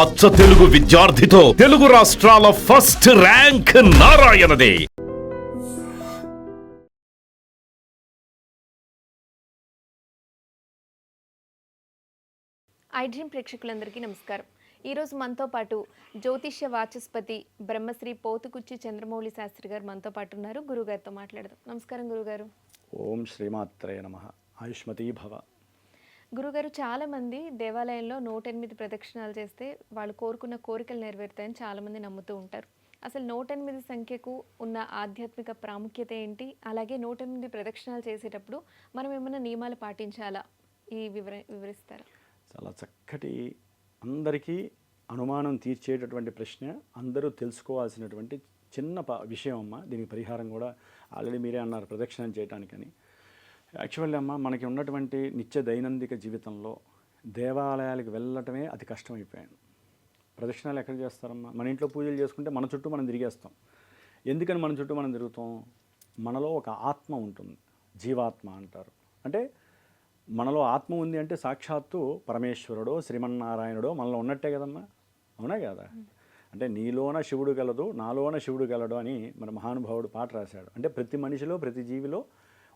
అచ్చ తెలుగు విద్యార్థితో తెలుగు రాష్ట్రాల first rank నారాయణదే. IDream ప్రేక్షకులందరికీ నమస్కారం. ఈరోజు మనతో పాటు జ్యోతిష్య వాచస్పతి బ్రహ్మశ్రీ పోతుకుచ్చి చంద్రమౌళి శాస్త్రి గారు మనతో పాటు ఉన్నారు. గురుగారితో మాట్లాడదాం. నమస్కారం గురుగారు. ఓం శ్రీమాత్రే నమః. ఆయుష్మతీ భవ. గురుగారు, చాలామంది దేవాలయంలో 108 ప్రదక్షిణాలు చేస్తే వాళ్ళు కోరుకున్న కోరికలు నెరవేరుతాయని చాలామంది నమ్ముతూ ఉంటారు. అసలు 108 సంఖ్యకు ఉన్న ఆధ్యాత్మిక ప్రాముఖ్యత ఏంటి? అలాగే 108 ప్రదక్షిణాలు చేసేటప్పుడు మనం ఏమైనా నియమాలు పాటించాలా? ఈ వివరిస్తారా? చాలా చక్కటి, అందరికీ అనుమానం తీర్చేటటువంటి ప్రశ్న, అందరూ తెలుసుకోవాల్సినటువంటి చిన్న విషయం అమ్మ. దీనికి పరిహారం కూడా ఆల్రెడీ మీరే అన్నారు, ప్రదక్షిణం చేయడానికని. యాక్చువల్లీ అమ్మ, మనకి ఉన్నటువంటి నిత్య దైనందిక జీవితంలో దేవాలయాలకు వెళ్ళటమే అతి కష్టమైపోయాను. ప్రదక్షిణాలు ఎక్కడ చేస్తారమ్మా? మన ఇంట్లో పూజలు చేసుకుంటే మన చుట్టూ మనం తిరిగేస్తాం. ఎందుకని మన చుట్టూ మనం తిరుగుతాం? మనలో ఒక ఆత్మ ఉంటుంది, జీవాత్మ అంటారు. అంటే మనలో ఆత్మ ఉంది అంటే సాక్షాత్తు పరమేశ్వరుడో శ్రీమన్నారాయణుడో మనలో ఉన్నట్టే కదమ్మా, అవునా కదా? అంటే నీలోన శివుడు గలదు, నాలోన శివుడు గలడు అని మన మహానుభావుడు పాట రాశాడు. అంటే ప్రతి మనిషిలో, ప్రతి జీవిలో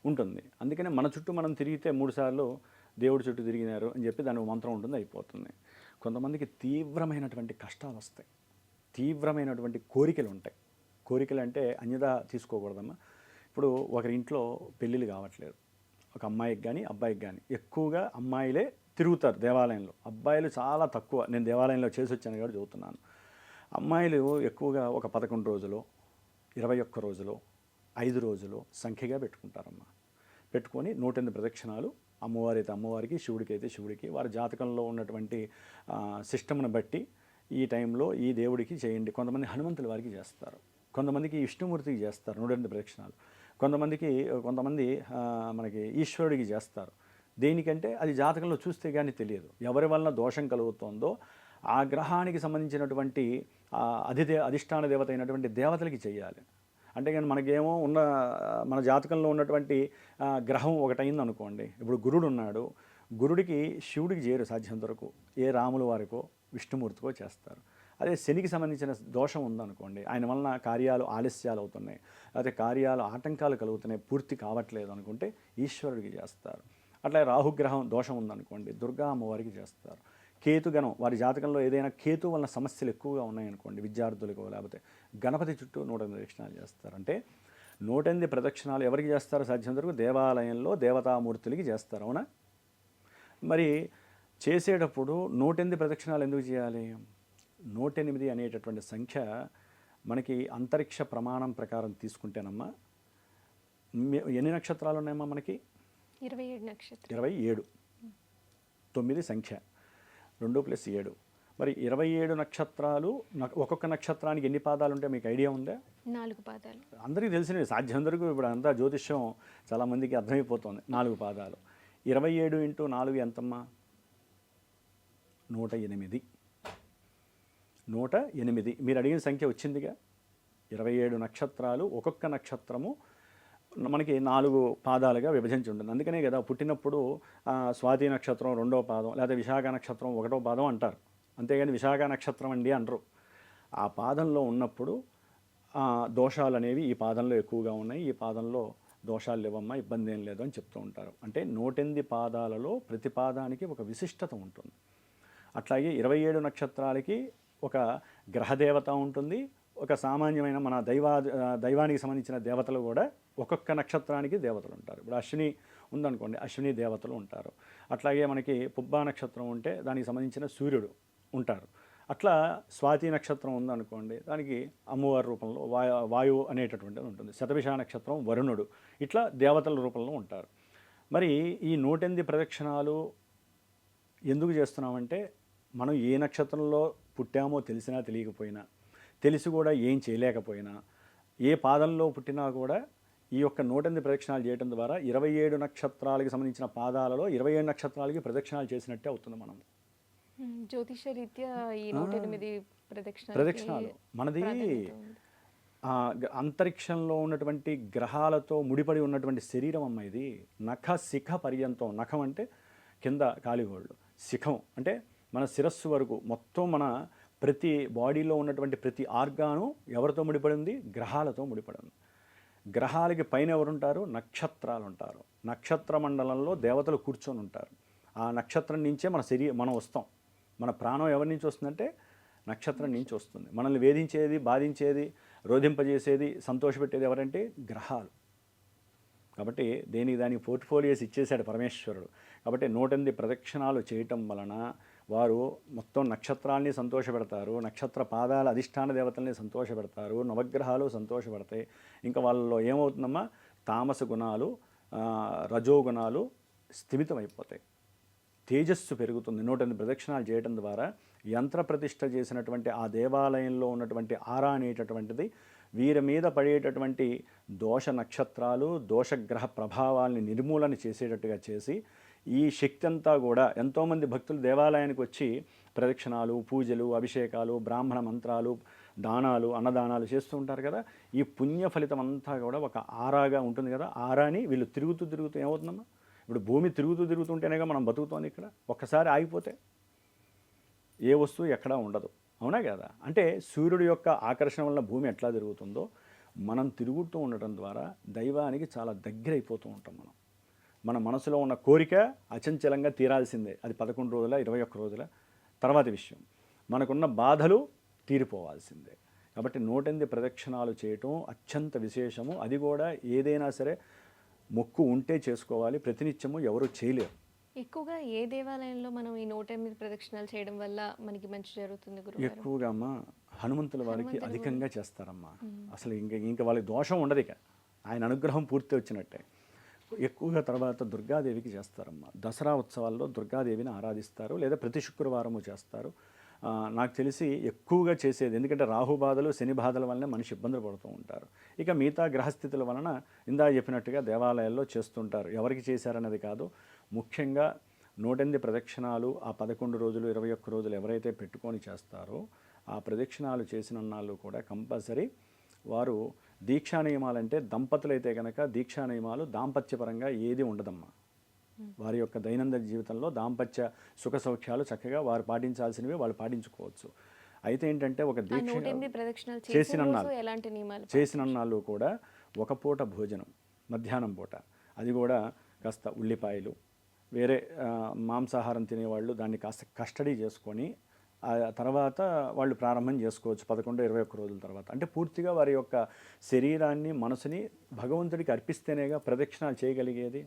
ఉంటుంది. అందుకనే మన చుట్టూ మనం తిరిగితే 3 సార్లు దేవుడి చుట్టూ తిరిగినారు అని చెప్పి దానికి మంత్రం ఉంటుంది, అయిపోతుంది. కొంతమందికి తీవ్రమైనటువంటి కష్టాలు వస్తాయి, తీవ్రమైనటువంటి కోరికలు ఉంటాయి. కోరికలు అంటే అన్యదా తీసుకోకూడదమ్మా. ఇప్పుడు ఒకరి ఇంట్లో పెళ్ళిళ్ళు కావట్లేదు, ఒక అమ్మాయికి కానీ అబ్బాయికి కానీ. ఎక్కువగా అమ్మాయిలే తిరుగుతారు దేవాలయంలో, అబ్బాయిలు చాలా తక్కువ. నేను దేవాలయంలో చేసి వచ్చాను కాబట్టి చదువుతున్నాను. అమ్మాయిలు ఎక్కువగా ఒక 11 రోజులు, 21 రోజులు, 5 రోజులు సంఖ్యగా పెట్టుకుంటారమ్మా. పెట్టుకొని 108 ప్రదక్షిణాలు, అమ్మవారి అయితే అమ్మవారికి, శివుడికి అయితే శివుడికి, వారి జాతకంలో ఉన్నటువంటి సిస్టమ్ను బట్టి ఈ టైంలో ఈ దేవుడికి చేయండి. కొంతమంది హనుమంతుల వారికి చేస్తారు, కొంతమందికి విష్ణుమూర్తికి చేస్తారు 108 ప్రదక్షిణాలు, కొంతమంది మనకి ఈశ్వరుడికి చేస్తారు. దేనికంటే అది జాతకంలో చూస్తే కానీ తెలియదు. ఎవరి వలన దోషం కలుగుతుందో ఆ గ్రహానికి సంబంధించినటువంటి అధిష్టాన దేవత అయినటువంటి దేవతలకి చేయాలి. అంటే కానీ మనకేమో మన జాతకంలో ఉన్నటువంటి గ్రహం ఒకటైంది అనుకోండి. ఇప్పుడు గురుడు ఉన్నాడు, గురుడికి శివుడికి చేయరు సాధ్యంత వరకు. ఏ రాముల వారికో విష్ణుమూర్తికో చేస్తారు. అదే శనికి సంబంధించిన దోషం ఉందనుకోండి, ఆయన వలన కార్యాలు ఆలస్యాలు అవుతున్నాయి, లేకపోతే కార్యాలు ఆటంకాలు కలుగుతున్నాయి, పూర్తి కావట్లేదు అనుకుంటే ఈశ్వరుడికి చేస్తారు. అట్లా రాహుగ్రహం దోషం ఉందనుకోండి, దుర్గా అమ్మవారికి చేస్తారు. కేతుగణం, వారి జాతకంలో ఏదైనా కేతు వలన సమస్యలు ఎక్కువగా ఉన్నాయనుకోండి, విద్యార్థులకు, లేకపోతే గణపతి చుట్టూ 108 ప్రదక్షిణాలు చేస్తారు. అంటే 108 ప్రదక్షిణాలు ఎవరికి చేస్తారు? సాధ్యం వరకు దేవాలయంలో దేవతామూర్తులకి చేస్తారు, అవునా? మరి చేసేటప్పుడు 108 ప్రదక్షిణాలు ఎందుకు చేయాలి? 108 అనేటటువంటి సంఖ్య మనకి అంతరిక్ష ప్రమాణం ప్రకారం తీసుకుంటేనమ్మా, ఎన్ని నక్షత్రాలు ఉన్నాయమ్మా మనకి? 27 నక్షత్రాలు. 27, 9 సంఖ్య, 2 + 7. మరి 27 నక్షత్రాలు, ఒక్కొక్క నక్షత్రానికి ఎన్ని పాదాలు ఉంటాయి మీకు ఐడియా ఉందా? 4 పాదాలు. అందరికీ తెలిసినవి, సాధ్యం వరకు ఇప్పుడు అంతా జ్యోతిష్యం చాలామందికి అర్థమైపోతుంది. 4 పాదాలు. 27 × 4 ఎంతమ్మా? 108. 108 మీరు అడిగిన సంఖ్య వచ్చిందిగా. 27 నక్షత్రాలు, ఒక్కొక్క నక్షత్రము మనకి 4 పాదాలుగా విభజించి ఉంటుంది. అందుకనే కదా పుట్టినప్పుడు స్వాతి నక్షత్రం 2వ పాదం, లేదా విశాఖ నక్షత్రం 1వ పాదం అంటారు. అంతేగాని విశాఖ నక్షత్రం అండి అనరు. ఆ పాదంలో ఉన్నప్పుడు దోషాలు అనేవి ఈ పాదంలో ఎక్కువగా ఉన్నాయి, ఈ పాదంలో దోషాలు లేవమ్మా, ఇబ్బంది ఏం లేదు అని చెప్తూ ఉంటారు. అంటే 108 పాదాలలో ప్రతి పాదానికి ఒక విశిష్టత ఉంటుంది. అట్లాగే 27 నక్షత్రాలకి ఒక గ్రహదేవత ఉంటుంది, ఒక సామాన్యమైన మన దైవానికి సంబంధించిన దేవతలు కూడా ఒక్కొక్క నక్షత్రానికి దేవతలు ఉంటారు. ఇప్పుడు అశ్విని ఉందనుకోండి, అశ్విని దేవతలు ఉంటారు. అట్లాగే మనకి పుబ్బా నక్షత్రం ఉంటే దానికి సంబంధించిన సూర్యుడు ఉంటారు. అట్లా స్వాతి నక్షత్రం ఉందనుకోండి, దానికి అమ్మవారి రూపంలో వాయువు అనేటటువంటిది ఉంటుంది. శతభిష నక్షత్రం వరుణుడు, ఇట్లా దేవతల రూపంలో ఉంటారు. మరి ఈ 108 ప్రదక్షిణాలు ఎందుకు చేస్తున్నామంటే, మనం ఏ నక్షత్రంలో పుట్టామో తెలిసినా తెలియకపోయినా, తెలిసి కూడా ఏం చేయలేకపోయినా, ఏ పాదంలో పుట్టినా కూడా ఈ యొక్క 108 ప్రదక్షిణాలు చేయడం ద్వారా 27 నక్షత్రాలకు సంబంధించిన పాదాలలో 27 నక్షత్రాలకి ప్రదక్షిణాలు చేసినట్టే అవుతుంది. మనం జ్యోతిష రీత్యా ఈ 108 ప్రదక్షిణాలు మనది అంతరిక్షంలో ఉన్నటువంటి గ్రహాలతో ముడిపడి ఉన్నటువంటి శరీరం అమ్మ. ఇది నఖ శిఖ పర్యంతం. నఖం అంటే కింద కాలిగోళ్ళు, శిఖం అంటే మన శిరస్సు వరకు మొత్తం మన ప్రతి బాడీలో ఉన్నటువంటి ప్రతి ఆర్గాను ఎవరితో ముడిపడి ఉంది? గ్రహాలతో ముడిపడి ఉంది. గ్రహాలకి పైన ఎవరుంటారు? నక్షత్రాలు ఉంటారు. నక్షత్ర మండలంలో దేవతలు కూర్చొని ఉంటారు. ఆ నక్షత్రం నుంచే మనం వస్తాం. మన ప్రాణం ఎవరి నుంచి వస్తుందంటే నక్షత్రం నుంచి వస్తుంది. మనల్ని వేధించేది, బాధించేది, రోధింపజేసేది, సంతోషపెట్టేది ఎవరంటే గ్రహాలు. కాబట్టి దానికి పోర్ట్ఫోలియోస్ ఇచ్చేశాడు పరమేశ్వరుడు. కాబట్టి 108 ప్రదక్షిణాలు చేయటం వలన వారు మొత్తం నక్షత్రాల్ని సంతోషపెడతారు, నక్షత్ర పాదాల అధిష్టాన దేవతల్ని సంతోషపెడతారు, నవగ్రహాలు సంతోషపడతాయి. ఇంకా వాళ్ళలో ఏమవుతుందమ్మా? తామస గుణాలు, రజోగుణాలు స్థిమితమైపోతాయి, తేజస్సు పెరుగుతుంది. 108 ప్రదక్షిణాలు చేయడం ద్వారా యంత్ర ప్రతిష్ఠ చేసినటువంటి ఆ దేవాలయంలో ఉన్నటువంటి ఆరా అనేటటువంటిది వీరి మీద పడేటటువంటి దోష నక్షత్రాలు, దోషగ్రహ ప్రభావాల్ని నిర్మూలన చేసేటట్టుగా చేసి ఈ శక్తి అంతా కూడా ఎంతోమంది భక్తులు దేవాలయానికి వచ్చి ప్రదక్షిణాలు, పూజలు, అభిషేకాలు, బ్రాహ్మణ మంత్రాలు, దానాలు, అన్నదానాలు చేస్తూ ఉంటారు కదా. ఈ పుణ్య ఫలితం అంతా కూడా ఒక ఆరాగా ఉంటుంది కదా. ఆరాని వీళ్ళు తిరుగుతూ ఏమవుతుందమ్మా? ఇప్పుడు భూమి తిరుగుతుంటేనేగా మనం బతుకుతోంది. ఇక్కడ ఒక్కసారి ఆగిపోతే ఏ వస్తువు ఎక్కడా ఉండదు, అవునా కదా. అంటే సూర్యుడి యొక్క ఆకర్షణ వల్ల భూమి ఎట్లా తిరుగుతుందో మనం తిరుగుతూ ఉండటం ద్వారా దైవానికి చాలా దగ్గర అయిపోతూ ఉంటాం. మన మనసులో ఉన్న కోరిక అచంచలంగా తీరాల్సిందే. అది 11 రోజుల 21 రోజుల తర్వాత విషయం. మనకున్న బాధలు తీరిపోవాల్సిందే. కాబట్టి 108 ప్రదక్షిణాలు చేయటం అత్యంత విశేషము. అది కూడా ఏదైనా సరే మొక్కు ఉంటే చేసుకోవాలి. ప్రతినిత్యము ఎవరు చేయలేరు. ఎక్కువగా ఏ దేవాలయంలో మనం ఈ 108 ప్రదక్షిణాలు చేయడం వల్ల మనకి మంచి జరుగుతుంది గురుగారు? ఎక్కువగా అమ్మా హనుమంతుల వారికి అధికంగా చేస్తారమ్మా. అసలు ఇంకా వాళ్ళకి దోషం ఉండదు. ఇక ఆయన అనుగ్రహం పూర్తి వచ్చినట్టే. ఎక్కువగా తర్వాత దుర్గాదేవికి చేస్తారమ్మా. దసరా ఉత్సవాల్లో దుర్గాదేవిని ఆరాధిస్తారు, లేదా ప్రతి శుక్రవారము చేస్తారు. నాకు తెలిసి ఎక్కువగా చేసేది, ఎందుకంటే రాహు బాధలు, శని బాధల వలన మనిషి ఇబ్బందులు పడుతూ ఉంటారు. ఇక మిగతా గ్రహస్థితుల వలన ఇందాక చెప్పినట్టుగా దేవాలయాల్లో చేస్తుంటారు. ఎవరికి చేశారన్నది కాదు, ముఖ్యంగా 108 ప్రదక్షిణాలు ఆ 11 రోజులు 21 రోజులు ఎవరైతే పెట్టుకొని చేస్తారో ఆ ప్రదక్షిణాలు చేసిన నాళ్ళు కూడా కంపల్సరీ వారు దీక్షా నియమాలంటే దంపతులైతే కనుక దీక్షా నియమాలు దాంపత్యపరంగా ఏది ఉండదమ్మా. వారి యొక్క దైనందిన జీవితంలో దాంపత్య సుఖ సౌఖ్యాలు చక్కగా వారు పాటించాల్సినవి వాళ్ళు పాటించుకోవచ్చు. అయితే ఏంటంటే ఒక దీక్ష చేసిన నాళ్ళు కూడా ఒక పూట భోజనం, మధ్యాహ్నం పూట, అది కూడా కాస్త ఉల్లిపాయలు, వేరే మాంసాహారం తినేవాళ్ళు దాన్ని కాస్త కస్టడీ చేసుకొని ఆ తర్వాత వాళ్ళు ప్రారంభం చేసుకోవచ్చు 11-21 రోజుల తర్వాత. అంటే పూర్తిగా వారి యొక్క శరీరాన్ని, మనసుని భగవంతుడికి అర్పిస్తేనేగా ప్రదక్షిణాలు చేయగలిగేది.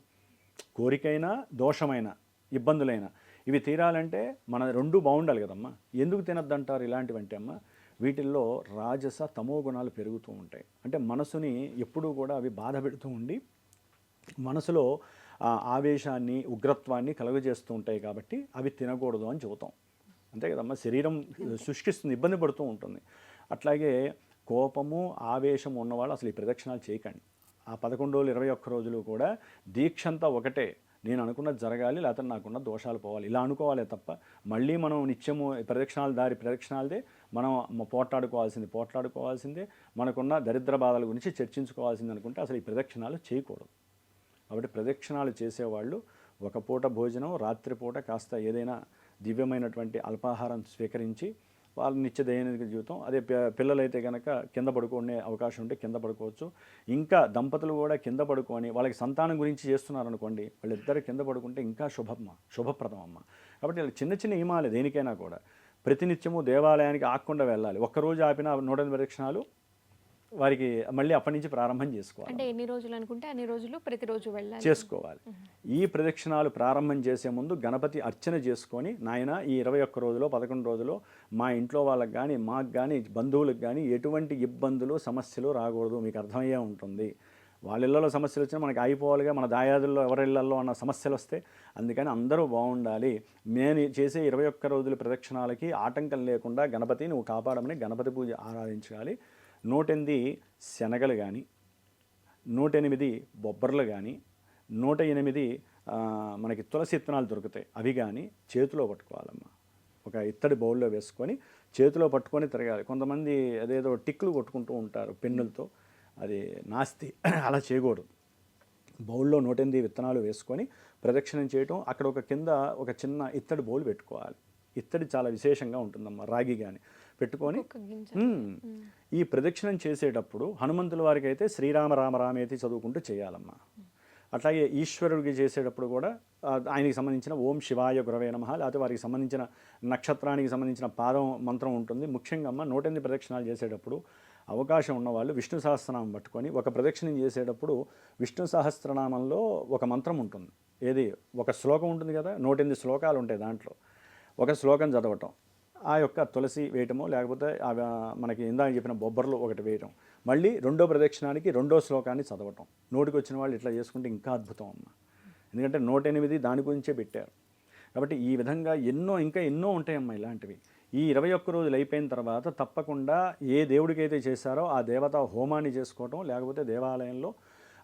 కోరికైనా, దోషమైన, ఇబ్బందులైనా ఇవి తీరాలంటే మన రెండు బాగుండాలి కదమ్మా. ఎందుకు తినద్దంటారు ఇలాంటివంటే అమ్మ, వీటిల్లో రాజస తమో గుణాలు పెరుగుతూ ఉంటాయి. అంటే మనసుని ఎప్పుడూ కూడా అవి బాధ పెడుతూ ఉండి మనసులో ఆవేశాన్ని, ఉగ్రత్వాన్ని కలుగజేస్తూ ఉంటాయి. కాబట్టి అవి తినకూడదు అని చెబుతాం, అంతే కదమ్మా. శరీరం శుష్కిస్తుంది, ఇబ్బంది పడుతూ ఉంటుంది. అట్లాగే కోపము, ఆవేశం ఉన్నవాళ్ళు అసలు ఈ ప్రదక్షిణాలు చేయకండి. ఆ 11 రోజులు 21 రోజులు కూడా దీక్షంతా ఒకటే, నేను అనుకున్నది జరగాలి, లేకపోతే నాకున్న దోషాలు పోవాలి, ఇలా అనుకోవాలే తప్ప మళ్ళీ మనం నిత్యము ప్రదక్షిణాలదే మనం పోట్లాడుకోవాల్సిందే, మనకున్న దరిద్ర బాధల గురించి చర్చించుకోవాల్సింది అనుకుంటే అసలు ఈ ప్రదక్షిణాలు చేయకూడదు. కాబట్టి ప్రదక్షిణాలు చేసేవాళ్ళు ఒక పూట భోజనం, రాత్రిపూట కాస్త ఏదైనా దివ్యమైనటువంటి అల్పాహారం స్వీకరించి వాళ్ళ నిత్య దైనందిక జీవితం. అదే పిల్లలైతే కనుక కింద పడుకునే అవకాశం ఉంటే కింద పడుకోవచ్చు. ఇంకా దంపతులు కూడా కింద పడుకొని వాళ్ళకి సంతానం గురించి చేస్తున్నారనుకోండి, వాళ్ళిద్దరు కింద పడుకుంటే ఇంకా శుభప్రదం అమ్మ. కాబట్టి చిన్న చిన్న నియమాలు దేనికైనా కూడా ప్రతినిత్యము దేవాలయానికి ఆగకుండా వెళ్ళాలి. ఒక్కరోజు ఆపిన 108 ప్రదక్షిణాలు వారికి మళ్ళీ అప్పటి నుంచి ప్రారంభం చేసుకోవాలి. అంటే ఎన్ని రోజులు అనుకుంటే అన్ని రోజులు ప్రతిరోజు వెళ్ళాలి, చేసుకోవాలి. ఈ ప్రదక్షిణాలు ప్రారంభం చేసే ముందు గణపతి అర్చన చేసుకొని, నాయన ఈ 21 రోజులో 11 రోజులో మా ఇంట్లో వాళ్ళకి కానీ, మాకు కానీ, బంధువులకు కానీ ఎటువంటి ఇబ్బందులు, సమస్యలు రాకూడదు. మీకు అర్థమయ్యే ఉంటుంది. వాళ్ళ ఇళ్లలో సమస్యలు వచ్చినా మనకి అయిపోవాలిగా, మన దాయాదుల్లో ఎవరి ఇళ్లలో అన్న సమస్యలు వస్తే. అందుకని అందరూ బాగుండాలి. నేను చేసే 21 రోజుల ప్రదక్షిణాలకి ఆటంకం లేకుండా గణపతి నువ్వు కాపాడమని గణపతి పూజ ఆరాధించాలి. 108 శనగలు కానీ, 108 బొబ్బర్లు కానీ, 108 మనకి తులసి ఇత్తనాలు దొరుకుతాయి, అవి కానీ చేతిలో పట్టుకోవాలమ్మా. ఒక ఇత్తడి బౌల్లో వేసుకొని చేతిలో పట్టుకొని తిరగాలి. కొంతమంది అదేదో టిక్లు కొట్టుకుంటూ ఉంటారు పెన్నులతో, అది నాస్తి, అలా చేయకూడదు. బౌల్లో 108 విత్తనాలు వేసుకొని ప్రదక్షిణం చేయటం. అక్కడ కింద ఒక చిన్న ఇత్తడి బౌల్ పెట్టుకోవాలి. ఇత్తడి చాలా విశేషంగా ఉంటుందమ్మా, రాగి కానీ. పెట్టుకొని ఒక్కొక్క గింజ. ఈ ప్రదక్షిణం చేసేటప్పుడు హనుమంతుల వారికి అయితే శ్రీరామ రామ రామేతి చదువుకుంటూ చేయాలమ్మా. అట్లాగే ఈశ్వరుడికి చేసేటప్పుడు కూడా ఆయనకి సంబంధించిన ఓం శివాయ గురవే నమః, లేకపోతే వారికి సంబంధించిన నక్షత్రానికి సంబంధించిన పాదం మంత్రం ఉంటుంది. ముఖ్యంగా అమ్మ 108 ప్రదక్షిణాలు చేసేటప్పుడు అవకాశం ఉన్నవాళ్ళు విష్ణు సహస్రనామం పట్టుకొని ఒక ప్రదక్షిణం చేసేటప్పుడు విష్ణు సహస్రనామంలో ఒక మంత్రం ఉంటుంది. ఏది ఒక శ్లోకం ఉంటుంది కదా, 108 శ్లోకాలు ఉంటాయి. దాంట్లో ఒక శ్లోకం చదవటం, ఆ యొక్క తులసి వేయటమో లేకపోతే మనకి ఇందాక చెప్పిన బొబ్బర్లు ఒకటి వేయటం, మళ్ళీ రెండో ప్రదక్షిణానికి రెండో శ్లోకాన్ని చదవటం. నోటికి వచ్చిన వాళ్ళు ఇట్లా చేసుకుంటే ఇంకా అద్భుతం అమ్మ. ఎందుకంటే 108 దాని గురించే పెట్టారు కాబట్టి ఈ విధంగా ఇంకా ఎన్నో ఉంటాయమ్మా ఇలాంటివి. ఈ 21 రోజులు అయిపోయిన తర్వాత తప్పకుండా ఏ దేవుడికైతే చేశారో ఆ దేవతా హోమాన్ని చేసుకోవటం, లేకపోతే దేవాలయంలో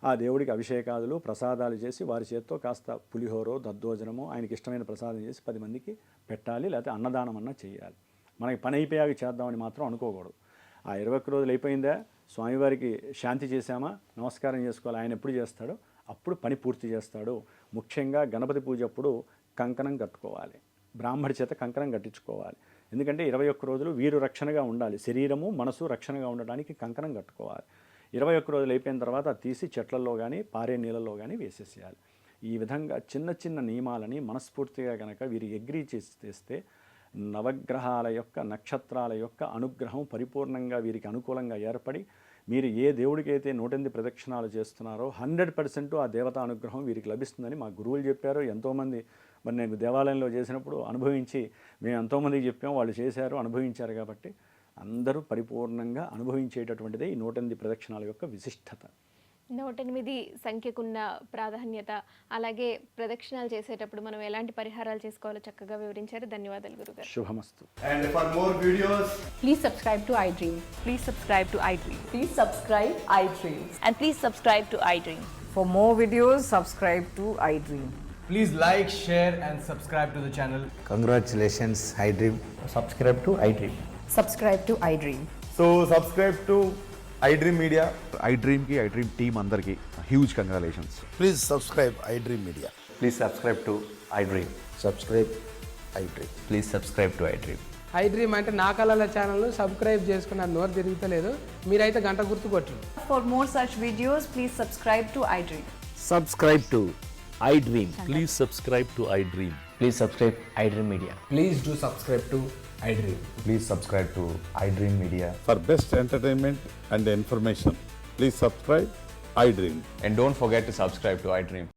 ఆ దేవుడికి అభిషేకాదులు ప్రసాదాలు చేసి వారి చేత్తో కాస్త పులిహోరో దద్దోజనమో ఆయనకి ఇష్టమైన ప్రసాదం చేసి 10 మందికి పెట్టాలి, లేకపోతే అన్నదానం అన్నా చేయాలి. మనకి పని అయిపోయాక చేద్దామని మాత్రం అనుకోకూడదు. ఆ 21 రోజులు అయిపోయిందా, స్వామివారికి శాంతి చేశామా, నమస్కారం చేసుకోవాలి. ఆయన ఎప్పుడు చేస్తాడో అప్పుడు పని పూర్తి చేస్తాడు. ముఖ్యంగా గణపతి పూజ అప్పుడు కంకణం కట్టుకోవాలి, బ్రాహ్మడి చేత కంకణం కట్టించుకోవాలి. ఎందుకంటే 21 రోజులు వీరు రక్షణగా ఉండాలి, శరీరము మనసు రక్షణగా ఉండడానికి కంకణం కట్టుకోవాలి. 21 రోజులు అయిపోయిన తర్వాత తీసి చెట్లలో కానీ పారే నీళ్ళల్లో కానీ వేసేసేయాలి. ఈ విధంగా చిన్న చిన్న నియమాలని మనస్ఫూర్తిగా కనుక వీరు అగ్రీ చేస్తే నవగ్రహాల యొక్క నక్షత్రాల యొక్క అనుగ్రహం పరిపూర్ణంగా వీరికి అనుకూలంగా ఏర్పడి మీరు ఏ దేవుడికైతే 108 ప్రదక్షిణాలు చేస్తున్నారో 100% ఆ దేవతా అనుగ్రహం వీరికి లభిస్తుందని మా గురువులు చెప్పారు. ఎంతోమంది మరి నేను దేవాలయంలో చేసినప్పుడు అనుభవించి మేము ఎంతోమందికి చెప్పాము, వాళ్ళు చేశారు, అనుభవించారు. కాబట్టి అందరూ పరిపూర్ణంగా అనుభవించేటటువంటిదే ఈ 108 ప్రదక్షిణాల యొక్క విశిష్టత. 108 సంఖ్యకున్న ప్రాధాన్యత, అలాగే ప్రదక్షిణాలు చేసేటప్పుడు మనం ఎలాంటి పరిహారాలు చేసుకోవాలో చక్కగా వివరించారు. ధన్యవాదాలు గురుగారు. శుభమస్తు. And for more videos, Please subscribe to iDream. Please subscribe to iDream. Please subscribe iDream. And please subscribe to iDream. For more videos, subscribe to iDream. please like, share, and subscribe to the channel. Congratulations, iDream. Subscribe to iDream. Subscribe to iDream. So subscribe to iDream Media. iDream की iDream team अंदर की huge congratulations. Please subscribe iDream Media. Please subscribe to iDream. Subscribe iDream. Please subscribe to iDream. iDream అంటే నా కళల channel subscribe చేసుకున్న నోరు తిరుగుతలేదు, మీరైతే గంట గుర్తు కొట్టండి. For more such videos, please subscribe to iDream. Subscribe to iDream. Please subscribe to iDream. Please subscribe iDream Media. Please do subscribe to iDream. Please subscribe to iDream Media. For best entertainment and information, please subscribe iDream. And don't forget to subscribe to iDream.